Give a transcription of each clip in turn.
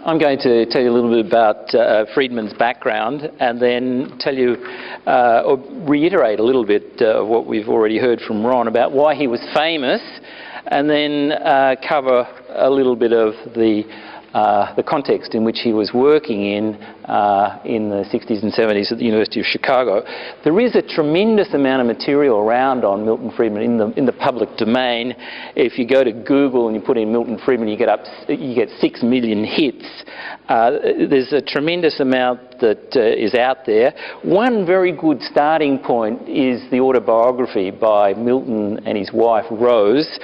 I'm going to tell you a little bit about Friedman's background and then tell you, or reiterate a little bit of what we've already heard from Ron about why he was famous, and then cover a little bit of the context in which he was working in the 60s and 70s at the University of Chicago. There is a tremendous amount of material around on Milton Friedman in the public domain. If you go to Google and you put in Milton Friedman, you get 6 million hits. There's a tremendous amount that is out there. One very good starting point is the autobiography by Milton and his wife Rose,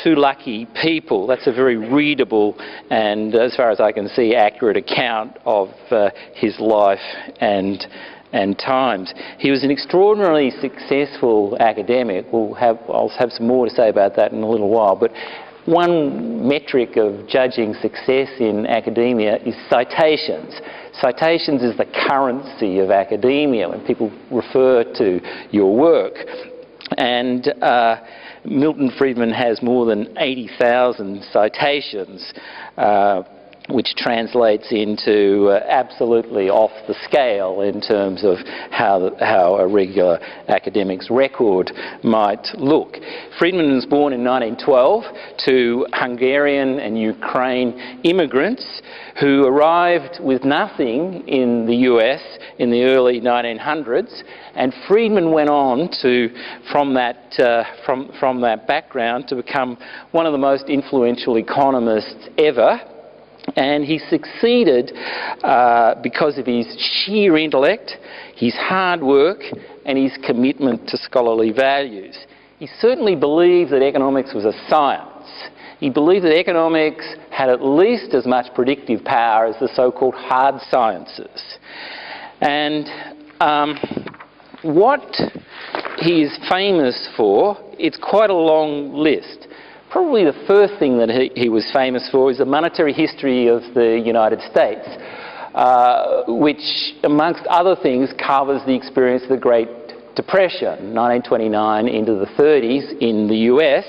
Two Lucky People. That's a very readable and, as far as I can see, accurate account of his life and times. He was an extraordinarily successful academic. I'll have some more to say about that in a little while. But one metric of judging success in academia is citations. Citations is the currency of academia when people refer to your work. And Milton Friedman has more than 80,000 citations, which translates into absolutely off the scale in terms of how a regular academic's record might look. Friedman was born in 1912 to Hungarian and Ukraine immigrants who arrived with nothing in the US in the early 1900s, and Friedman went on to, from that background, to become one of the most influential economists ever. And he succeeded because of his sheer intellect, his hard work, and his commitment to scholarly values. He certainly believed that economics was a science. He believed that economics had at least as much predictive power as the so-called hard sciences. And what he is famous for, it's quite a long list. Probably the first thing that he was famous for is the monetary history of the United States, which, amongst other things, covers the experience of the Great Depression, 1929 into the 30s in the US.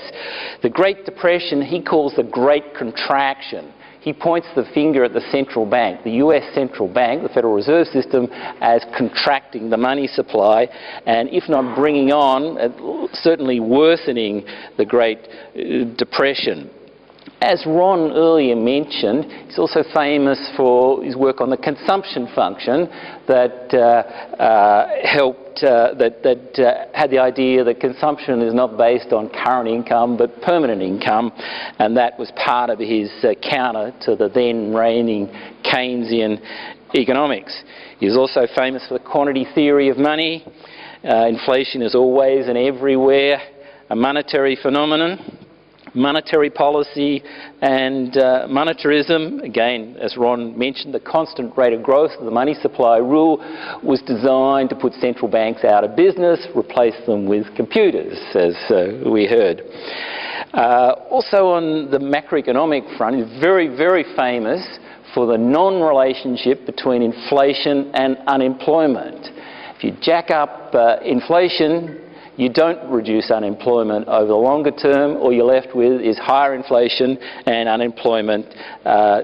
The Great Depression he calls the Great Contraction. He points the finger at the central bank, the US central bank, the Federal Reserve System, as contracting the money supply, and if not bringing on, certainly worsening the Great Depression. As Ron earlier mentioned, he's also famous for his work on the consumption function that had the idea that consumption is not based on current income but permanent income, and that was part of his counter to the then reigning Keynesian economics. He is also famous for the quantity theory of money. Inflation is always and everywhere a monetary phenomenon. Monetary policy and monetarism, again, as Ron mentioned, the constant rate of growth of the money supply rule was designed to put central banks out of business, replace them with computers, as we heard. Also on the macroeconomic front, he's very, very famous for the non-relationship between inflation and unemployment. If you jack up inflation, you don't reduce unemployment over the longer term. All you're left with is higher inflation, and unemployment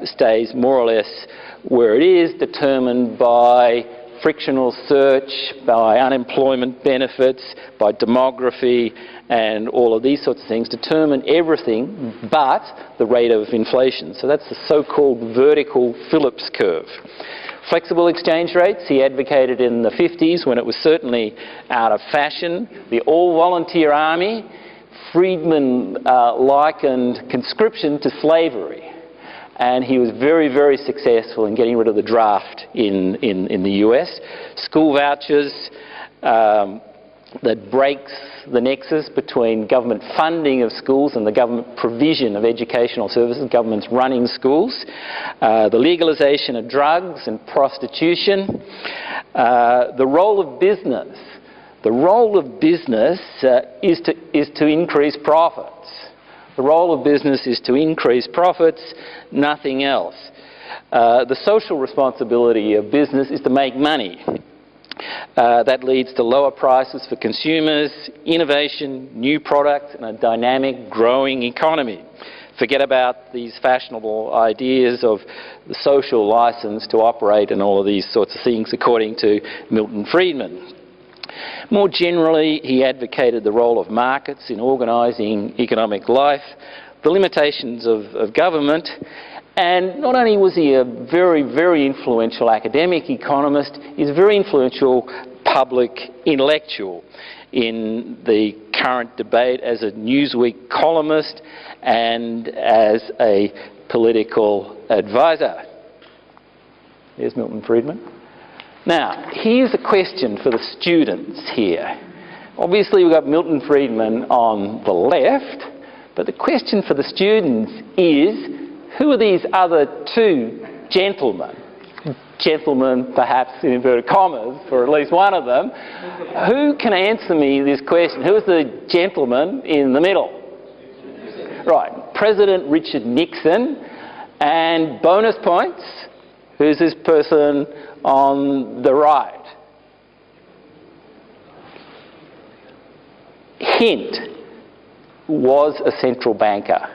stays more or less where it is, determined by frictional search, by unemployment benefits, by demography, and all of these sorts of things determine everything but the rate of inflation. So that's the so-called vertical Phillips curve. Flexible exchange rates, he advocated in the 50s when it was certainly out of fashion. The all-volunteer army, Friedman likened conscription to slavery. And he was very, very successful in getting rid of the draft in the US. School vouchers, that breaks the nexus between government funding of schools and the government provision of educational services, governments running schools, the legalisation of drugs and prostitution, the role of business. The role of business is to increase profits. The role of business is to increase profits, nothing else. The social responsibility of business is to make money. That leads to lower prices for consumers, innovation, new products, and a dynamic, growing economy. Forget about these fashionable ideas of the social license to operate and all of these sorts of things, according to Milton Friedman. More generally, he advocated the role of markets in organising economic life, the limitations of government, and not only was he a very, very influential academic economist, he's a very influential public intellectual in the current debate as a Newsweek columnist and as a political advisor. Here's Milton Friedman. Now, here's a question for the students here. Obviously, we've got Milton Friedman on the left, but the question for the students is, who are these other two gentlemen? Gentlemen, perhaps in inverted commas, for at least one of them. Who can answer me this question? Who is the gentleman in the middle? Right, President Richard Nixon. And bonus points, who's this person on the right? Hint, was a central banker.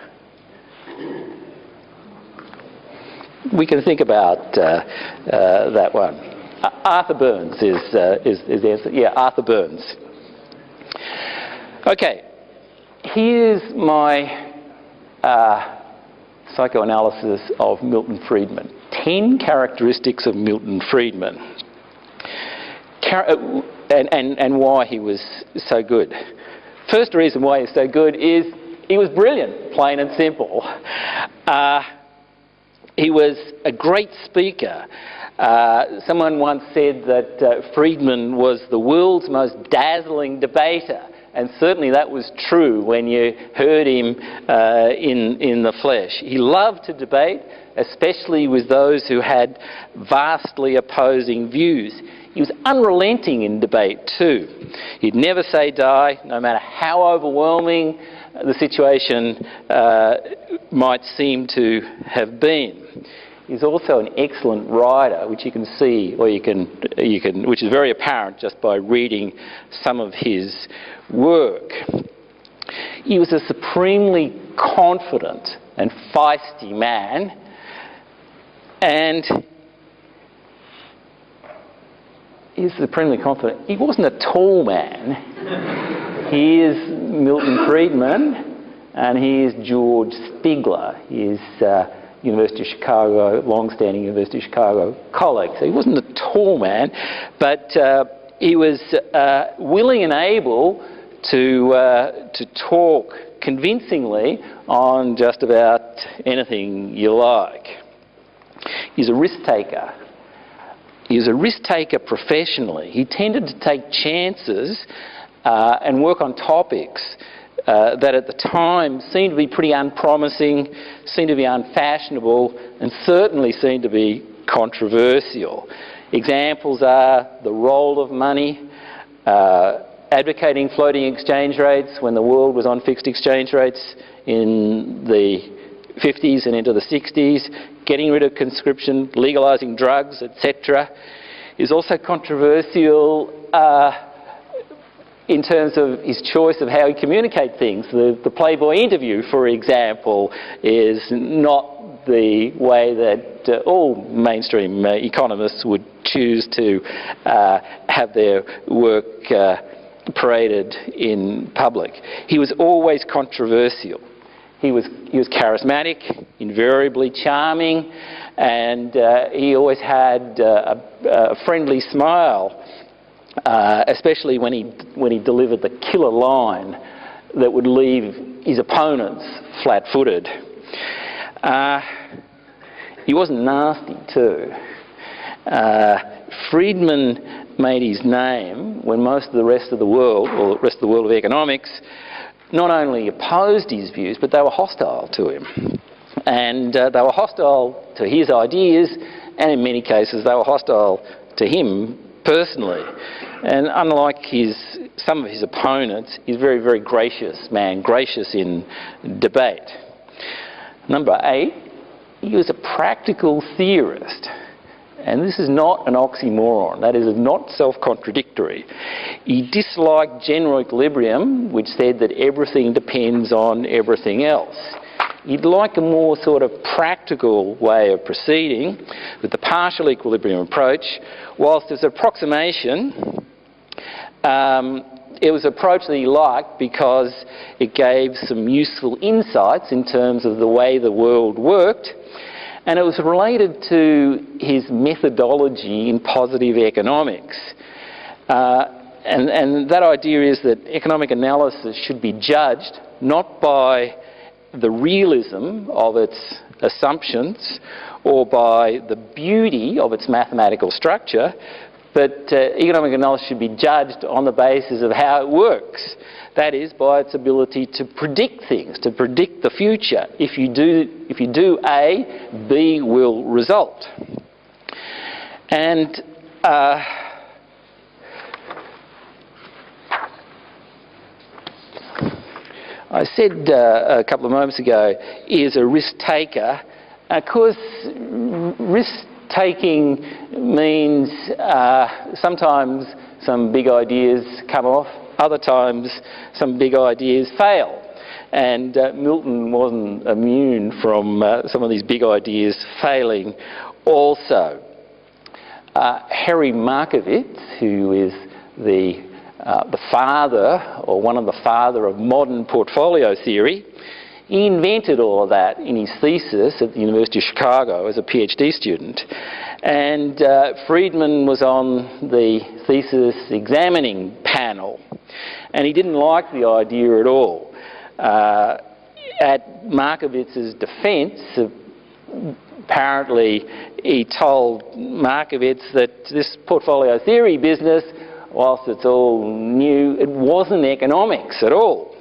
We can think about that one. Arthur Burns is the answer. Yeah, Arthur Burns. Okay, here's my psychoanalysis of Milton Friedman. 10 characteristics of Milton Friedman. And why he was so good. First reason why he's so good is he was brilliant, plain and simple. He was a great speaker. Someone once said that Friedman was the world's most dazzling debater, and certainly that was true when you heard him in the flesh. He loved to debate, especially with those who had vastly opposing views. He was unrelenting in debate too. He'd never say die, no matter how overwhelming the situation might seem to have been. He's also an excellent writer, which you can see, or which is very apparent just by reading some of his work. He was a supremely confident and feisty man, and he's supremely confident. He wasn't a tall man. He is Milton Friedman, and he is George Stigler. He is University of Chicago, long-standing University of Chicago colleague. So he wasn't a tall man, but he was willing and able to talk convincingly on just about anything you like. He's a risk-taker. He was a risk-taker professionally. He tended to take chances and work on topics that at the time seemed to be pretty unpromising, seemed to be unfashionable, and certainly seemed to be controversial. Examples are the role of money, advocating floating exchange rates when the world was on fixed exchange rates in the 50s and into the 60s, getting rid of conscription, legalising drugs, etc. Is also controversial in terms of his choice of how he communicates things. The Playboy interview, for example, is not the way that all mainstream economists would choose to have their work paraded in public. He was always controversial. He was charismatic, invariably charming, and he always had a friendly smile, especially when he delivered the killer line that would leave his opponents flat-footed. He wasn't nasty too. Friedman made his name when most of the rest of the world, or the rest of the world of economics, not only opposed his views, but they were hostile to him. And they were hostile to his ideas, and in many cases they were hostile to him personally. And unlike some of his opponents, he's a very, very gracious man, gracious in debate. Number 8, he was a practical theorist. And this is not an oxymoron. That is not self-contradictory. He disliked general equilibrium, which said that everything depends on everything else. He'd like a more sort of practical way of proceeding with the partial equilibrium approach. Whilst there's an approximation, it was an approach that he liked because it gave some useful insights in terms of the way the world worked, and it was related to his methodology in positive economics. And that idea is that economic analysis should be judged not by the realism of its assumptions or by the beauty of its mathematical structure, but economic analysis should be judged on the basis of how it works. That is, by its ability to predict things, to predict the future. If you do A, B will result. And I said a couple of moments ago, he is a risk taker. Of course, risk taking means sometimes some big ideas come off, other times some big ideas fail. And Milton wasn't immune from some of these big ideas failing also. Harry Markowitz, who is the father, or one of the father of modern portfolio theory, he invented all of that in his thesis at the University of Chicago as a PhD student. And Friedman was on the thesis examining panel, and he didn't like the idea at all. At Markowitz's defence, apparently he told Markowitz that this portfolio theory business, whilst it's all new, it wasn't economics at all.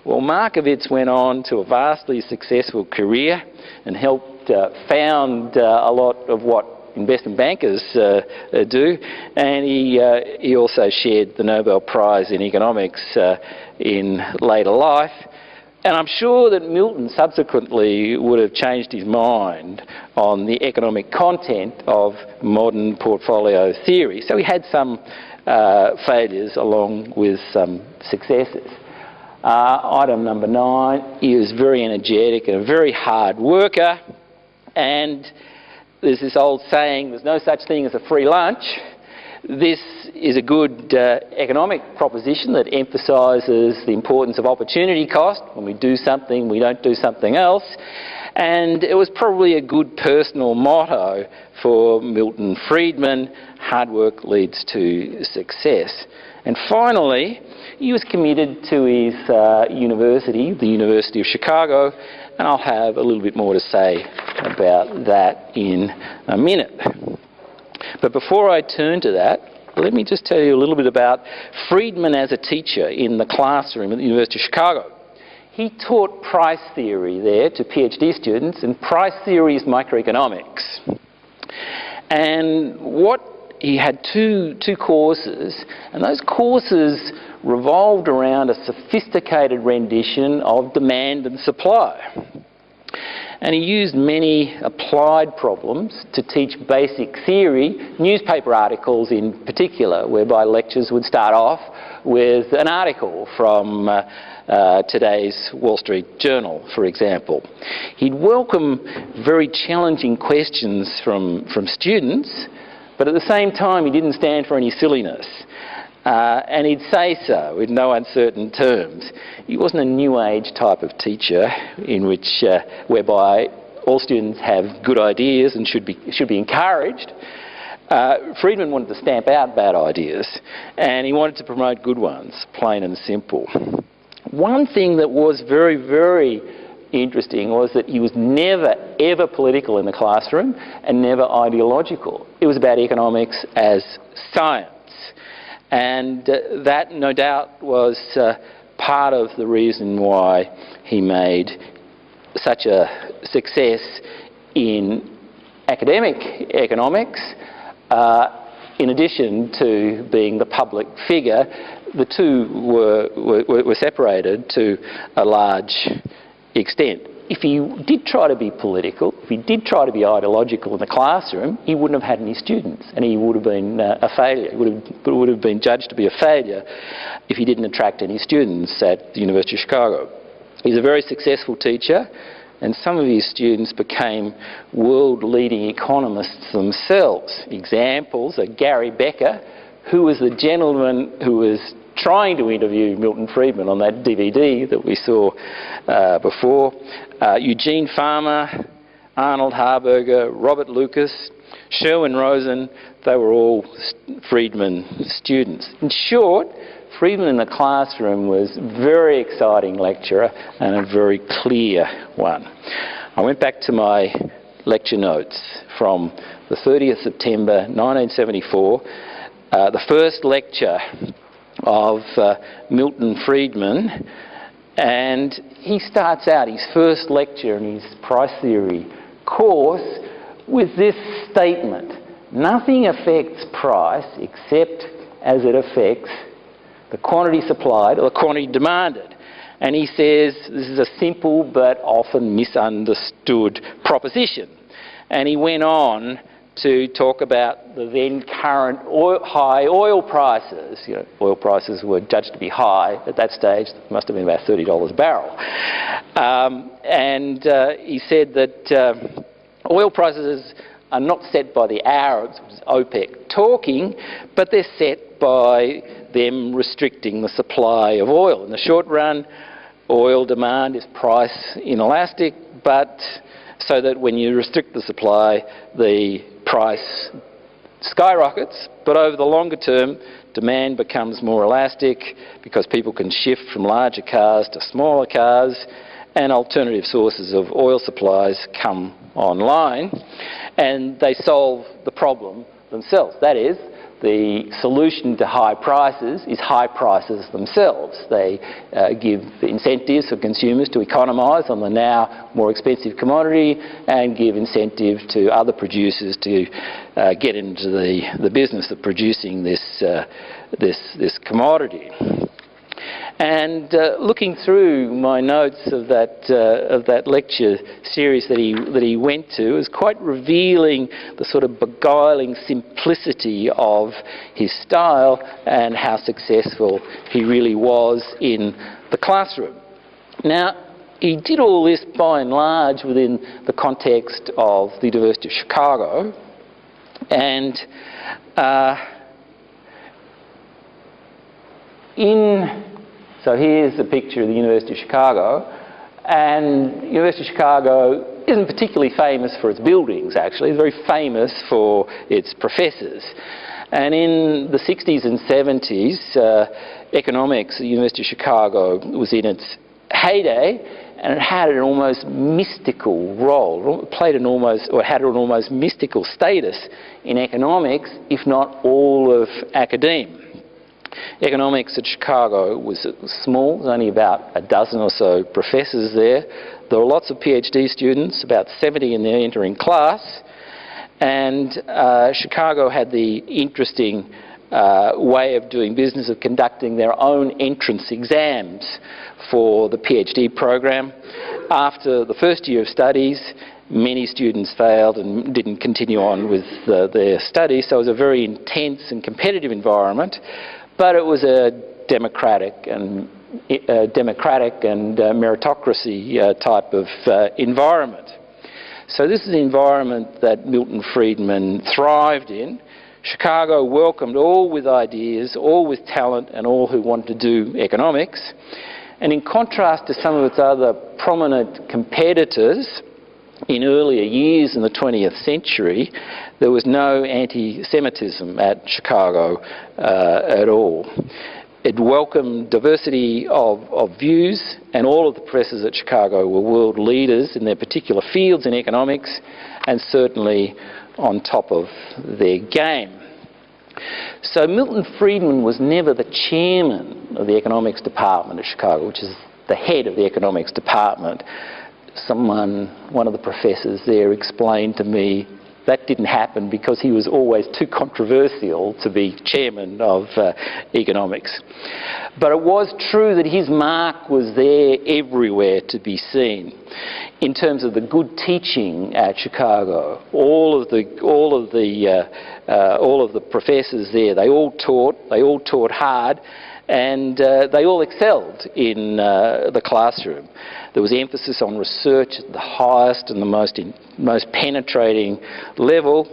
Well, Markowitz went on to a vastly successful career and helped found a lot of what investment bankers do, and he also shared the Nobel Prize in economics in later life. And I'm sure that Milton subsequently would have changed his mind on the economic content of modern portfolio theory. So he had some failures along with some successes. Item number 9, he was very energetic and a very hard worker, and there's this old saying, there's no such thing as a free lunch. This is a good economic proposition that emphasises the importance of opportunity cost. When we do something, we don't do something else. And it was probably a good personal motto for Milton Friedman: hard work leads to success. And finally, he was committed to his university, the University of Chicago, and I'll have a little bit more to say about that in a minute. But before I turn to that, let me just tell you a little bit about Friedman as a teacher in the classroom at the University of Chicago. He taught price theory there to PhD students, and price theory is microeconomics. And he had two courses, and those courses revolved around a sophisticated rendition of demand and supply. And he used many applied problems to teach basic theory, newspaper articles in particular, whereby lectures would start off with an article from today's Wall Street Journal, for example. He'd welcome very challenging questions from students, but at the same time he didn't stand for any silliness. And he'd say so in no uncertain terms. He wasn't a new age type of teacher in which whereby all students have good ideas and should be encouraged. Friedman wanted to stamp out bad ideas, and he wanted to promote good ones, plain and simple. One thing that was very, very interesting was that he was never, ever political in the classroom and never ideological. It was about economics as science. And that, no doubt, was part of the reason why he made such a success in academic economics. In addition to being the public figure, the two were separated to a large extent. If he did try to be political, if he did try to be ideological in the classroom, he wouldn't have had any students, and he would have been a failure. He would have been judged to be a failure if he didn't attract any students at the University of Chicago. He's a very successful teacher, and some of his students became world-leading economists themselves. Examples are Gary Becker, who was the gentleman who was trying to interview Milton Friedman on that DVD that we saw before, Eugene Farmer, Arnold Harberger, Robert Lucas, Sherwin Rosen. They were all Friedman students. In short, Friedman in the classroom was a very exciting lecturer and a very clear one. I went back to my lecture notes from the 30th September 1974, the first lecture of Milton Friedman, and he starts out his first lecture in his price theory course with this statement: nothing affects price except as it affects the quantity supplied or the quantity demanded. And he says this is a simple but often misunderstood proposition. And he went on to talk about the then current high oil prices. You know, oil prices were judged to be high at that stage. It must have been about $30 a barrel. He said that oil prices are not set by the Arabs, which is OPEC talking, but they're set by them restricting the supply of oil. In the short run, oil demand is price inelastic, but so that when you restrict the supply, the price skyrockets. But over the longer term, demand becomes more elastic because people can shift from larger cars to smaller cars, and alternative sources of oil supplies come online, and they solve the problem themselves. That is, the solution to high prices is high prices themselves. They give incentives for consumers to economise on the now more expensive commodity, and give incentive to other producers to get into the business of producing this commodity. And looking through my notes of that lecture series that he went to, it was quite revealing the sort of beguiling simplicity of his style and how successful he really was in the classroom. Now, he did all this by and large within the context of the University of Chicago, and so here's a picture of the University of Chicago, and the University of Chicago isn't particularly famous for its buildings, actually. It's very famous for its professors. And in the 60s and 70s, economics at the University of Chicago was in its heyday, and it had an almost mystical role. It had an almost mystical status in economics, if not all of academia. Economics at Chicago was small. There's only about a dozen or so professors there. There were lots of PhD students, about 70 in the entering class. And Chicago had the interesting way of doing business of conducting their own entrance exams for the PhD program. After the first year of studies, many students failed and didn't continue on with their studies, so it was a very intense and competitive environment. But it was a democratic and meritocracy type of environment. So this is the environment that Milton Friedman thrived in. Chicago welcomed all with ideas, all with talent, and all who wanted to do economics. And in contrast to some of its other prominent competitors in earlier years in the 20th century, there was no anti-Semitism at Chicago at all. It welcomed diversity of views, and all of the professors at Chicago were world leaders in their particular fields in economics, and certainly on top of their game. So Milton Friedman was never the chairman of the economics department at Chicago, which is the head of the economics department. One of the professors there explained to me that didn't happen because he was always too controversial to be chairman of economics. But it was true that his mark was there everywhere to be seen. In terms of the good teaching at Chicago, all of the professors there, they all taught hard, And they all excelled in the classroom. There was emphasis on research at the highest and the most penetrating level.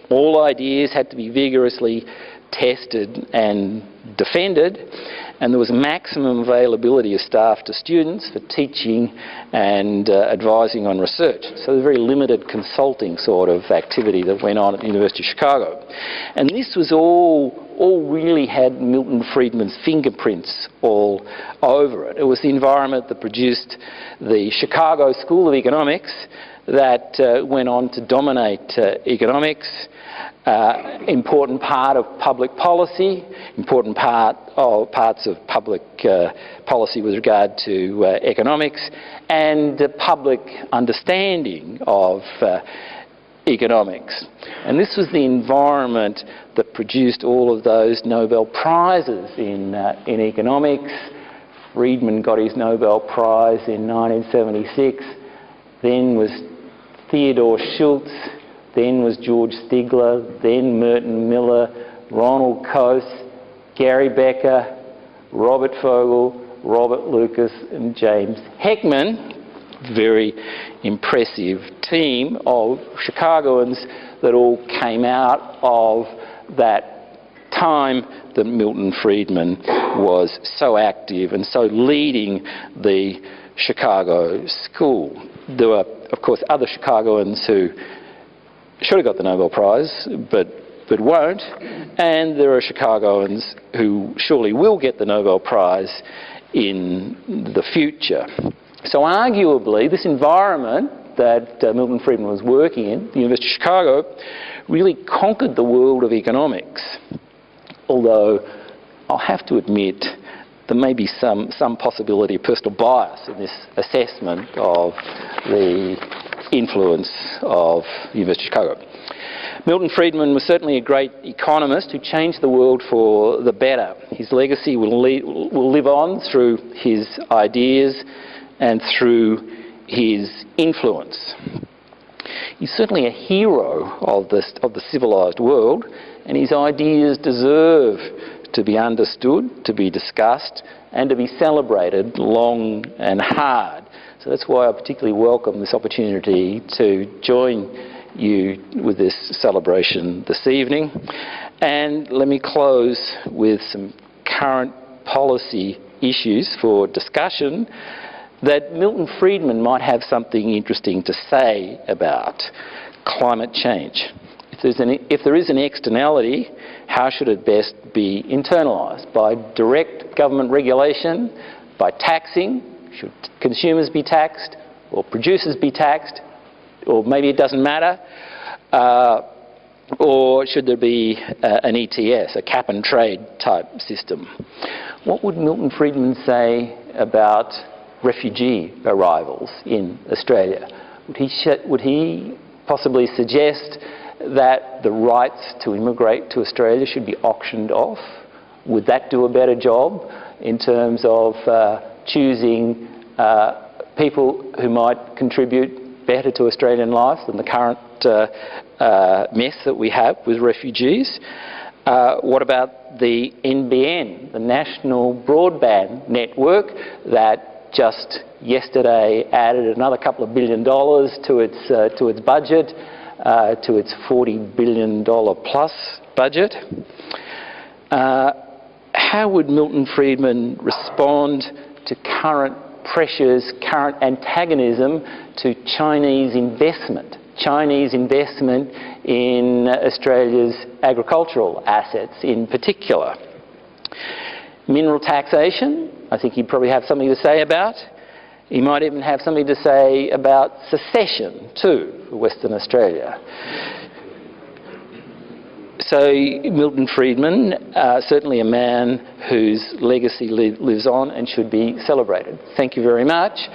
All ideas had to be vigorously tested and defended, and there was maximum availability of staff to students for teaching and advising on research. So there's very limited consulting sort of activity that went on at the University of Chicago. And this was all really had Milton Friedman's fingerprints all over it. It was the environment that produced the Chicago School of Economics that went on to dominate economics. Important part of public policy, important parts of public policy with regard to economics, and public understanding of economics. And this was the environment that produced all of those Nobel Prizes in economics. Friedman got his Nobel Prize in 1976, then was Theodore Schultz, then was George Stigler, then Merton Miller, Ronald Coase, Gary Becker, Robert Fogel, Robert Lucas and James Heckman. Very impressive team of Chicagoans that all came out of that time that Milton Friedman was so active and so leading the Chicago school. There were, of course, other Chicagoans who should have got the Nobel Prize, but won't, and there are Chicagoans who surely will get the Nobel Prize in the future. So arguably, this environment that Milton Friedman was working in, the University of Chicago, really conquered the world of economics. Although, I'll have to admit, there may be some possibility of personal bias in this assessment of the influence of the University of Chicago. Milton Friedman was certainly a great economist who changed the world for the better. His legacy will live on through his ideas and through his influence. He's certainly a hero of the civilised world, and his ideas deserve to be understood, to be discussed, and to be celebrated long and hard. So that's why I particularly welcome this opportunity to join you with this celebration this evening. And let me close with some current policy issues for discussion that Milton Friedman might have something interesting to say about. Climate change. If there is an externality, how should it best be internalised? By direct government regulation, by taxing? Should consumers be taxed, or producers be taxed, or maybe it doesn't matter? Or should there be an ETS, a cap and trade type system? What would Milton Friedman say about refugee arrivals in Australia? Would he possibly suggest that the rights to immigrate to Australia should be auctioned off? Would that do a better job in terms of choosing people who might contribute better to Australian life than the current mess that we have with refugees? What about the NBN, the National Broadband Network, that just yesterday added another couple of $1 billion to its budget, to its $40 billion plus budget? How would Milton Friedman respond to current pressures, current antagonism to Chinese investment in Australia's agricultural assets in particular? Mineral taxation, I think he'd probably have something to say about. He might even have something to say about secession too, for Western Australia. So Milton Friedman, certainly a man whose legacy lives on and should be celebrated. Thank you very much.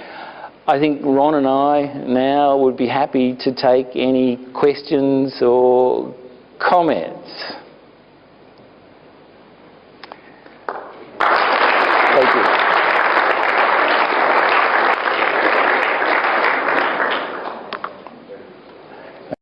I think Ron and I now would be happy to take any questions or comments.